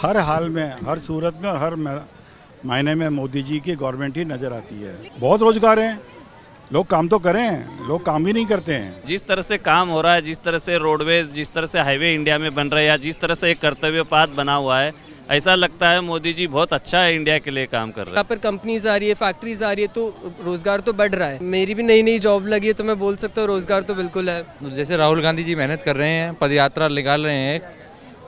हर हाल में, हर सूरत में और हर मायने में मोदी जी की गवर्नमेंट ही नज़र आती है। बहुत रोजगार हैं, लोग काम तो करें, लोग काम ही नहीं करते हैं। जिस तरह से काम हो रहा है, जिस तरह से रोडवेज, जिस तरह से हाईवे इंडिया में बन रहे हैं, या जिस तरह से एक कर्तव्य पाथ बना हुआ है, ऐसा लगता है मोदी जी बहुत अच्छा है इंडिया के लिए काम कर रहे हैं। यहाँ पर कंपनीज आ रही है, फैक्ट्रीज आ रही है, तो रोजगार तो बढ़ रहा है। मेरी भी नई नई जॉब लगी है, तो मैं बोल सकता हूँ रोजगार तो बिल्कुल है। जैसे राहुल गांधी जी मेहनत कर रहे हैं, पद यात्रा निकाल रहे हैं,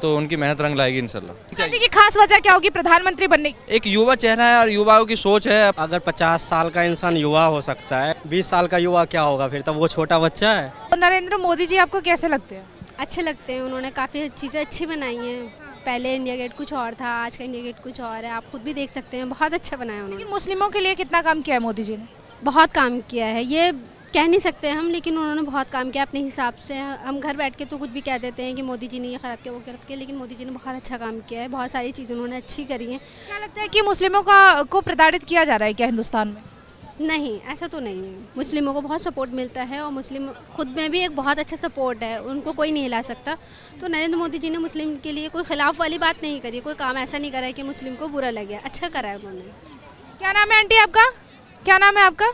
तो उनकी मेहनत रंग लाएगी इंशाल्लाह। चाहती कि खास वजह क्या होगी प्रधानमंत्री बनने की? एक युवा चेहरा है और युवाओं की सोच है। अगर 50 साल का इंसान युवा हो सकता है, 20 साल का युवा क्या होगा फिर? तब वो छोटा बच्चा है। तो नरेंद्र मोदी जी आपको कैसे लगते हैं? अच्छे लगते हैं, उन्होंने काफ़ी चीज़ें अच्छी बनाई हैं। पहले इंडिया गेट कुछ और था, आज का इंडिया गेट कुछ और है, आप खुद भी देख सकते हैं, बहुत अच्छा बनाया उन्होंने। मुस्लिमों के लिए कितना काम किया है मोदी जी ने? बहुत काम किया है, ये कह नहीं सकते हम, लेकिन उन्होंने बहुत काम किया अपने हिसाब से। हम घर बैठ के तो कुछ भी कह देते हैं कि मोदी जी ने ये खराब किया, वो खराब किया, लेकिन मोदी जी ने बहुत अच्छा काम किया है, बहुत सारी चीज़ें उन्होंने अच्छी करी हैं। क्या लगता है कि मुस्लिमों को प्रताड़ित किया जा रहा है क्या हिंदुस्तान में? नहीं, ऐसा तो नहीं है। मुस्लिमों को बहुत सपोर्ट मिलता है और मुस्लिम खुद में भी एक बहुत अच्छा सपोर्ट है, उनको कोई नहीं हिला सकता। तो नरेंद्र मोदी जी ने मुस्लिम के लिए कोई खिलाफ वाली बात नहीं करी, कोई काम ऐसा नहीं करा है कि मुस्लिम को बुरा लगे, अच्छा करा है उन्होंने। क्या नाम है आंटी आपका? क्या नाम है आपका?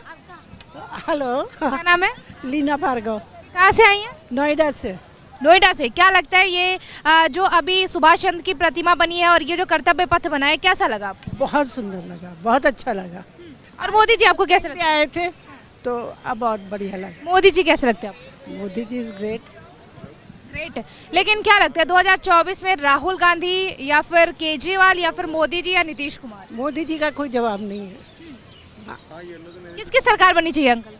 हेलो, क्या नाम है? लीना भार्गव, कहाँ से आई हैं? नोएडा से। नोएडा से। क्या लगता है ये जो अभी सुभाष चंद्र की प्रतिमा बनी है और ये जो कर्तव्य पथ बना है, कैसा लगा आपको? बहुत सुंदर लगा, बहुत अच्छा लगा। और मोदी जी आपको कैसे लगते आए थे तो अब बहुत बढ़िया लगा। हैं? मोदी जी कैसे लगते हैं आपको? Modi ji is great. Great. लेकिन क्या लगता है 2024 में राहुल गांधी या फिर केजरीवाल या फिर मोदी जी या नीतीश कुमार, मोदी जी का कोई जवाब नहीं है। किसकी सरकार बननी चाहिए अंकल?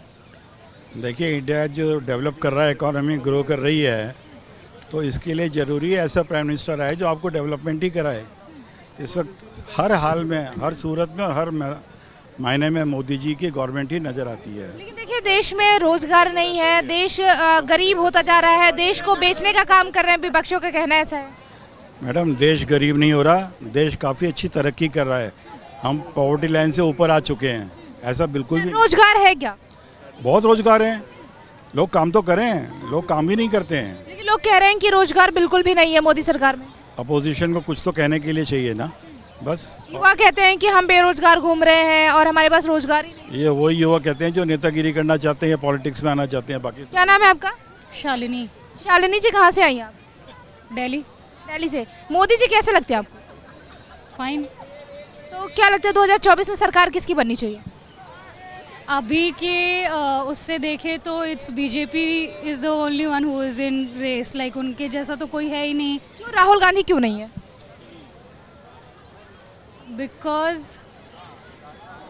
देखिए, इंडिया जो डेवलप कर रहा है, इकोनॉमी ग्रो कर रही है, तो इसके लिए ज़रूरी है ऐसा प्राइम मिनिस्टर आए जो आपको डेवलपमेंट ही कराए। इस वक्त हर हाल में, हर सूरत में और हर मायने में मोदी जी की गवर्नमेंट ही नज़र आती है। लेकिन देखिए, देश में रोजगार नहीं है, देश गरीब होता जा रहा है, देश को बेचने का काम कर रहे हैं विपक्षियों का कहना ऐसा है। मैडम, देश गरीब नहीं हो रहा, देश काफ़ी अच्छी तरक्की कर रहा है। हम पॉवर्टी लाइन से ऊपर आ चुके हैं, ऐसा बिल्कुल भी। रोजगार है क्या? बहुत रोजगार हैं, लोग काम तो करें, लोग काम ही नहीं करते हैं। लेकिन लोग कह रहे हैं कि रोजगार बिल्कुल भी नहीं है मोदी सरकार में। अपोजिशन को कुछ तो कहने के लिए चाहिए ना, बस। युवा कहते हैं कि हम बेरोजगार घूम रहे हैं और हमारे पास रोजगार ही नहीं। ये वही युवा कहते हैं जो नेतागिरी करना चाहते हैं या पॉलिटिक्स में आना चाहते हैं। बाकी क्या नाम है आपका? शालिनी। शालिनी जी, कहाँ से आई हैं आप? दिल्ली। दिल्ली से। मोदी जी कैसे लगते हैं आपको? फाइन। तो क्या लगता है 2024 में सरकार किसकी बननी चाहिए? अभी के उससे देखें तो it's BJP is the only one who is in race, like उनके जैसा तो कोई है ही नहीं। क्यों राहुल गांधी क्यों नहीं है? Because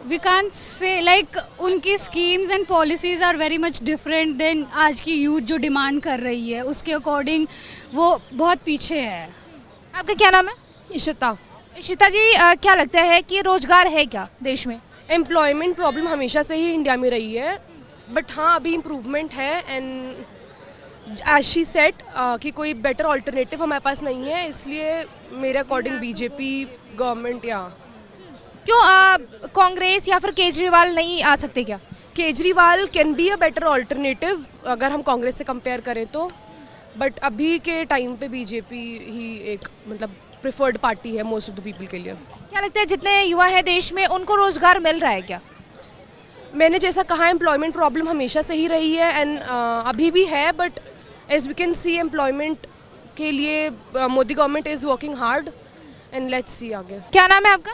we can't say, like उनकी schemes and policies are very much different than आज की यूथ जो डिमांड कर रही है, उसके अकॉर्डिंग वो बहुत पीछे है। आपका क्या नाम है? इशिता। इशिता जी, क्या लगता है कि रोजगार है क्या देश में? एम्प्लॉयमेंट प्रॉब्लम हमेशा से ही इंडिया में रही है, बट हाँ अभी इम्प्रूवमेंट है। एंड एज शी सेट कि कोई बेटर ऑल्टरनेटिव हमारे पास नहीं है, इसलिए मेरे अकॉर्डिंग बीजेपी गवर्नमेंट या क्यों कांग्रेस या फिर केजरीवाल नहीं आ सकते क्या? Kejriwal can be a better alternative अगर हम कांग्रेस से कंपेयर करें तो, बट अभी के टाइम पे बीजेपी ही एक मतलब प्रेफर्ड पार्टी है मोस्ट ऑफ द पीपल के लिए। क्या लगता है जितने युवा हैं देश में उनको रोजगार मिल रहा है क्या? मैंने जैसा कहा एम्प्लॉयमेंट प्रॉब्लम हमेशा से ही रही है एंड अभी भी है, but as we can see employment के लिए Modi government is working hard and let's see आगे। क्या नाम है आपका?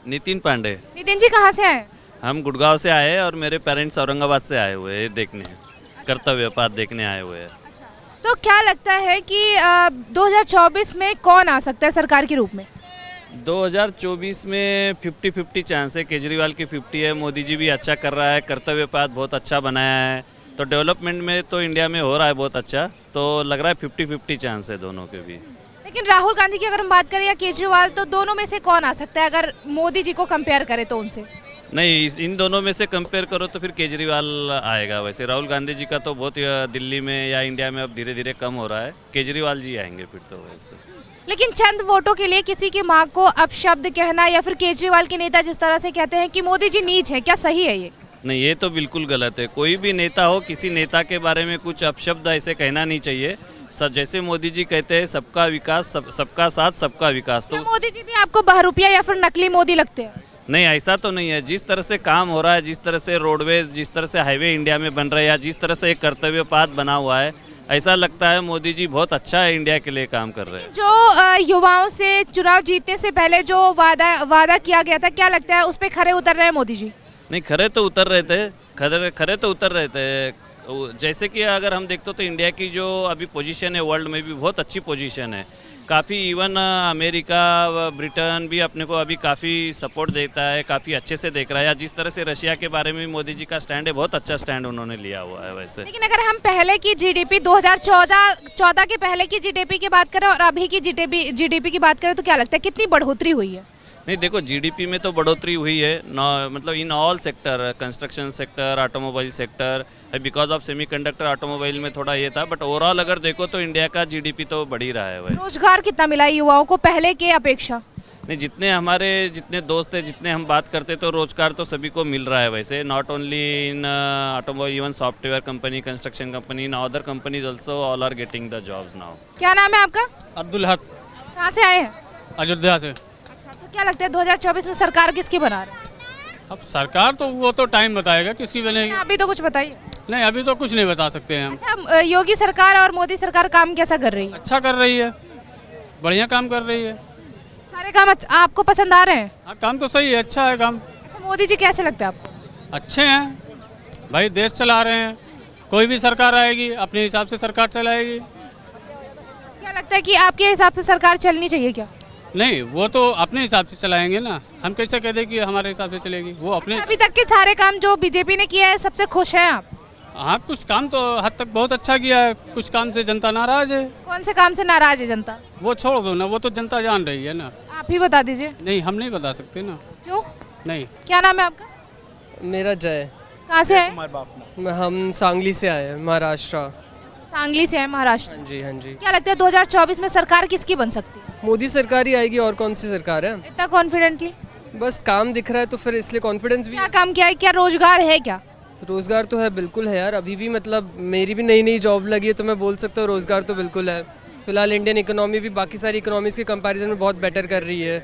नितिन पांडे। नितिन जी, कहाँ से आए? हम गुड़गांव से आए हैं और मेरे पेरेंट्स औरंगाबाद से आए हुए हैं देखने, कर्तव्य पाथ देखने आए हुए हैं। तो क्या लगता है कि 2024 में कौन आ सकता है सरकार के रूप में? 2024 में 50-50 चांस है। केजरीवाल की 50 है, मोदी जी भी अच्छा कर रहा है, कर्तव्य पाथ बहुत अच्छा बनाया है, तो डेवलपमेंट में तो इंडिया में हो रहा है बहुत अच्छा, तो लग रहा है 50-50 चांस है दोनों के भी। लेकिन राहुल गांधी की अगर हम बात करें या केजरीवाल, तो दोनों में से कौन आ सकता है अगर मोदी जी को कंपेयर करें तो उनसे? नहीं, इन दोनों में से कंपेयर करो तो फिर केजरीवाल आएगा। वैसे राहुल गांधी जी का तो बहुत दिल्ली में या इंडिया में अब धीरे धीरे कम हो रहा है, केजरीवाल जी आएंगे फिर तो वैसे। लेकिन चंद वोटों के लिए किसी की माँ को अपशब्द कहना या फिर केजरीवाल के नेता जिस तरह से कहते हैं कि मोदी जी नीच है, क्या सही है ये? नहीं, ये तो बिल्कुल गलत है। कोई भी नेता हो, किसी नेता के बारे में कुछ अपशब्द ऐसे कहना नहीं चाहिए। सब जैसे मोदी जी कहते हैं, सबका विकास, सबका साथ, सबका विकास। तो क्या मोदी जी भी आपको बहरूपिया या फिर नकली मोदी लगते हैं? नहीं, ऐसा तो नहीं है। जिस तरह से काम हो रहा है, जिस तरह से रोडवेज, जिस तरह से हाईवे इंडिया में बन रहे हैं, या जिस तरह से एक कर्तव्य पाथ बना हुआ है, ऐसा लगता है मोदी जी बहुत अच्छा है, इंडिया के लिए काम कर रहे हैं। जो युवाओं से चुनाव जीतने से पहले जो वादा किया गया था, क्या लगता है उस पर खरे उतर रहे हैं मोदी जी? नहीं, खरे तो उतर रहे थे, खरे तो उतर रहे थे। जैसे कि अगर हम देखते तो इंडिया की जो अभी पोजीशन है वर्ल्ड में भी बहुत अच्छी पोजीशन है। काफ़ी इवन अमेरिका, ब्रिटेन भी अपने को अभी काफ़ी सपोर्ट देता है, काफ़ी अच्छे से देख रहा है। या जिस तरह से रशिया के बारे में मोदी जी का स्टैंड है, बहुत अच्छा स्टैंड उन्होंने लिया हुआ है वैसे। लेकिन अगर हम पहले की जीडीपी 2014 के पहले की जीडीपी की बात करें और अभी की जीडीपी की बात करें तो क्या लगता है कितनी बढ़ोतरी हुई है? नहीं, देखो, जीडीपी में तो बढ़ोतरी हुई है, मतलब in all sector, construction sector, automobile sector. Because of semiconductor automobile में थोड़ा ये था, बट ओवरऑल अगर देखो तो इंडिया का जीडीपी तो बढ़ ही रहा है भाई। रोजगार कितना मिला युवाओं को पहले के अपेक्षा? नहीं, जितने दोस्त हैं, जितने हम बात करते तो रोजगार तो सभी को मिल रहा है वैसे। Not only in automobile, even software company, construction company, in other companies also all are getting the jobs now. क्या नाम है आपका? अब्दुल हक, कहाँ से आए हैं? अयोध्या से। अच्छा, तो क्या लगता है 2024 में सरकार किसकी बना रहे हैं? अब सरकार तो वो तो टाइम बताएगा किसकी बनेगी। अभी तो कुछ बताइए। नहीं, अभी तो कुछ नहीं बता सकते हैं हम। अच्छा, योगी सरकार और मोदी सरकार काम कैसा कर रही है? अच्छा कर रही है, बढ़िया काम कर रही है। सारे काम आपको पसंद आ रहे हैं? हाँ, काम तो सही है, अच्छा है काम। अच्छा, मोदी जी कैसे लगते हैं आपको? अच्छे हैं भाई, देश चला रहे हैं। कोई भी सरकार आएगी अपने हिसाब से सरकार चलाएगी। क्या लगता है कि आपके हिसाब से सरकार चलनी चाहिए क्या? नहीं, वो तो अपने हिसाब से चलाएंगे ना, हम कैसे कह दें कि हमारे हिसाब से चलेगी, वो अपने। अभी तक के सारे काम जो बीजेपी ने किया है सबसे खुश हैं आप? हाँ, कुछ काम तो हद तक बहुत अच्छा किया है, कुछ काम से जनता नाराज है। कौन से काम से नाराज है जनता? वो छोड़ दो ना, वो तो जनता जान रही है ना। आप ही बता दीजिए। नहीं, हम नहीं बता सकते ना। क्यों? नहीं। क्या नाम है आपका? मेरा जय। कहाँ से आए? हम सांगली से आए हैं, महाराष्ट्र। सांगली से है, महाराष्ट्र। हाँ जी, हाँ जी। क्या लगता है 2024 में सरकार किसकी बन सकती है? मोदी सरकार ही आएगी, और कौन सी सरकार है। इतना कॉन्फिडेंटली? बस काम दिख रहा है तो फिर इसलिए कॉन्फिडेंस भी। क्या काम किया है? क्या रोजगार है? क्या रोजगार तो है, बिल्कुल है यार। अभी भी मतलब मेरी भी नई नई जॉब लगी है तो मैं बोल सकता हूँ रोजगार तो बिल्कुल है। फिलहाल इंडियन इकोनॉमी भी बाकी सारी इकोनॉमीज़ के कंपैरिजन में बहुत बेटर कर रही है,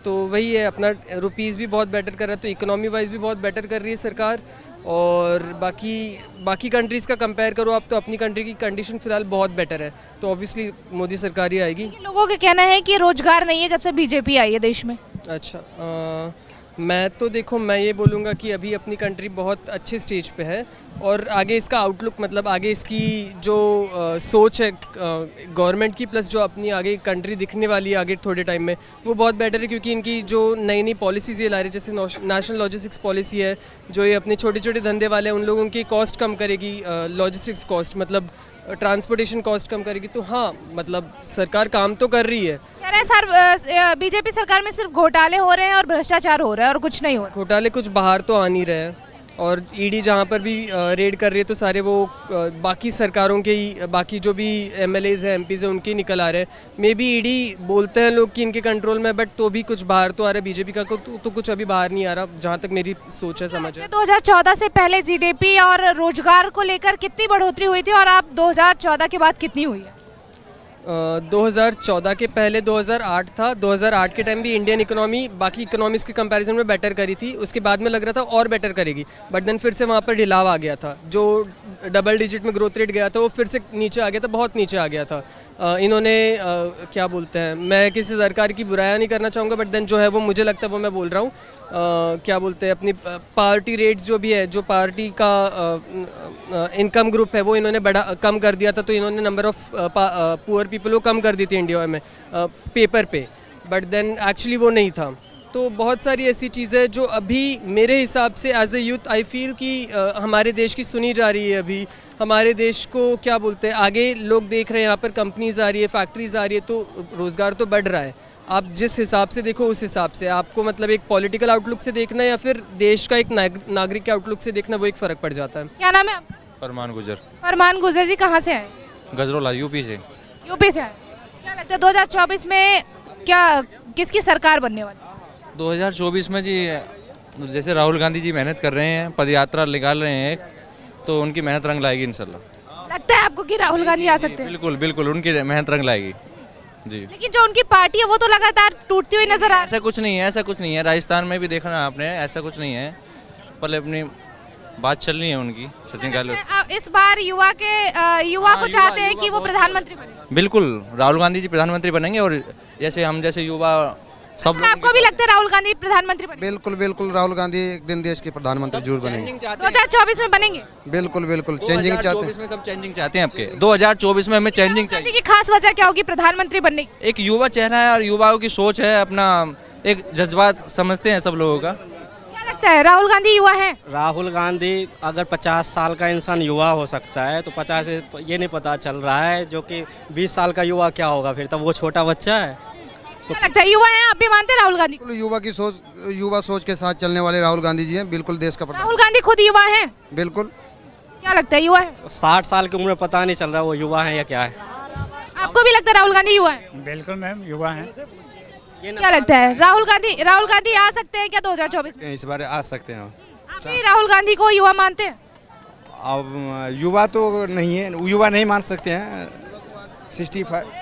तो वही है, अपना रुपीज़ भी बहुत बेटर कर रहा है, तो इकोनॉमी वाइज भी बहुत बेटर कर रही है सरकार। और बाकी कंट्रीज़ का कंपेयर करो आप तो अपनी कंट्री की कंडीशन फिलहाल बहुत बेटर है, तो ऑब्वियसली मोदी सरकार ही आएगी। लोगों का कहना है कि रोजगार नहीं है जब से बीजेपी आई है देश में। अच्छा, मैं तो देखो, मैं ये बोलूँगा कि अभी अपनी कंट्री बहुत अच्छे स्टेज पे है, और आगे इसका आउटलुक, मतलब आगे इसकी जो सोच है गवर्नमेंट की, प्लस जो अपनी आगे कंट्री दिखने वाली है आगे थोड़े टाइम में, वो बहुत बेटर है। क्योंकि इनकी जो नई नई पॉलिसीज़ ये ला रही है, जैसे नेशनल लॉजिस्टिक्स पॉलिसी है, जो ये अपने छोटे छोटे धंधे वाले हैं उन लोगों की कॉस्ट कम करेगी, लॉजिस्टिक्स कॉस्ट मतलब ट्रांसपोर्टेशन कॉस्ट कम करेगी। तो हाँ, मतलब सरकार काम तो कर रही है। कह रहे हैं सर बीजेपी सरकार में सिर्फ घोटाले हो रहे हैं और भ्रष्टाचार हो रहा है और कुछ नहीं हो रहा। घोटाले कुछ बाहर तो आ नहीं रहे हैं, और ईडी जहाँ पर भी रेड कर रही है तो सारे वो बाकी सरकारों के ही, बाकी जो भी एमएलएज हैं, एमपीज हैं, उनके निकल आ रहे हैं। मे बी ईडी बोलते हैं लोग कि इनके कंट्रोल में, बट तो भी कुछ बाहर तो आ रहा है। बीजेपी का तो कुछ अभी बाहर नहीं आ रहा, जहाँ तक मेरी सोच है, समझ है। 2014 से पहले जीडीपी और रोजगार को लेकर कितनी बढ़ोतरी हुई थी और अब 2014 के बाद कितनी हुई है? 2014 के पहले 2008 था। 2008 के टाइम भी इंडियन इकोनॉमी बाकी इकोनॉमीज़ के कंपैरिजन में बेटर करी थी, उसके बाद में लग रहा था और बेटर करेगी, बट देन फिर से वहाँ पर ढिलाव आ गया था। जो डबल डिजिट में ग्रोथ रेट गया था वो फिर से नीचे आ गया था, बहुत नीचे आ गया था। इन्होंने क्या बोलते हैं, मैं किसी सरकार की बुराया नहीं करना चाहूँगा, बट देन जो है वो मुझे लगता है वो मैं बोल रहा हूँ, क्या बोलते हैं, अपनी पार्टी रेट्स जो भी है, जो पार्टी का इनकम ग्रुप है, वो इन्होंने बड़ा कम कर दिया था। तो इन्होंने नंबर ऑफ पुअर पीपल वो कम कर दी थी इंडिया में पेपर पे, बट देन एक्चुअली वो नहीं था। तो बहुत सारी ऐसी चीज़ें जो अभी मेरे हिसाब से as a youth I feel कि हमारे देश की सुनी जा रही है। अभी हमारे देश को क्या बोलते हैं, आगे लोग देख रहे हैं, यहाँ पर कंपनीज आ रही है, फैक्ट्रीज आ रही है, तो रोज़गार तो बढ़ रहा है। आप जिस हिसाब से देखो उस हिसाब से, आपको मतलब एक पॉलिटिकल आउटलुक से देखना है या फिर देश का एक नागरिक के आउटलुक से देखना, वो एक फ़र्क पड़ जाता है। क्या नाम है आपका? फरमान गुजर। फरमान गुजर जी, कहाँ से आए? गजरोला, यूपी से। यूपी से आए। क्या लगता है 2024 में क्या किसकी सरकार बनने वाली? 2024 में जी तो जैसे राहुल गांधी जी मेहनत कर रहे हैं, पद यात्रा निकाल रहे हैं, तो उनकी मेहनत रंग लाएगी इंशाल्लाह। लगता है आपको कि राहुल गांधी आ सकते हैं? बिल्कुल बिल्कुल, उनकी मेहनत रंग लाएगी जी। लेकिन जो उनकी पार्टी है वो तो लगातार टूटती हुई नजर आ रही ऐसा कुछ नहीं है, ऐसा कुछ नहीं है। राजस्थान में भी देखना आपने, ऐसा कुछ नहीं है। पहले अपनी बात चल रही है उनकी, सचिन गहलोत। है। इस बार युवा को चाहते हैं कि वो प्रधानमंत्री बने। बिल्कुल, राहुल गांधी जी प्रधानमंत्री बनेंगे, और जैसे हम जैसे युवा सब लोग। आपको भी लगता है राहुल गांधी प्रधानमंत्री बनेंगे? बिल्कुल बिल्कुल, राहुल गांधी एक दिन देश के प्रधानमंत्री जरूर बनेंगे। 2024 में बनेंगे? बिल्कुल बिल्कुल, चेंजिंग चाहते हैं। 2024 में सब चेंजिंग चाहते हैं आपके। 2024 में हमें चेंजिंग चाहिए। की खास वजह क्या होगी प्रधानमंत्री बनने की? एक युवा चेहरा है और युवाओं की सोच है, अपना एक जज्बात समझते हैं सब लोगों का। क्या लगता है राहुल गांधी युवा है? राहुल गांधी अगर 50 साल का इंसान युवा हो सकता है तो 50 से ये नहीं पता चल रहा है जो कि 20 साल का युवा क्या होगा, फिर तब वो छोटा बच्चा है। क्या लगता है युवा है? आप भी मानते हैं राहुल गांधी? युवा सोच के साथ चलने वाले राहुल गांधी जी हैं, बिल्कुल देश का प्रधान। राहुल गांधी खुद युवा है? बिल्कुल। क्या लगता है युवा है? 60 साल की उम्र में पता नहीं चल रहा वो युवा है या क्या है। आपको भी लगता है राहुल गांधी युवा है? बिल्कुल मैम, युवा हैं। क्या लगता है राहुल गांधी आ सकते हैं क्या 2024 में? इस बार आ सकते हैं। आप भी राहुल गांधी को युवा मानते हैं? अब युवा तो नहीं है, युवा नहीं मान सकते हैं। 65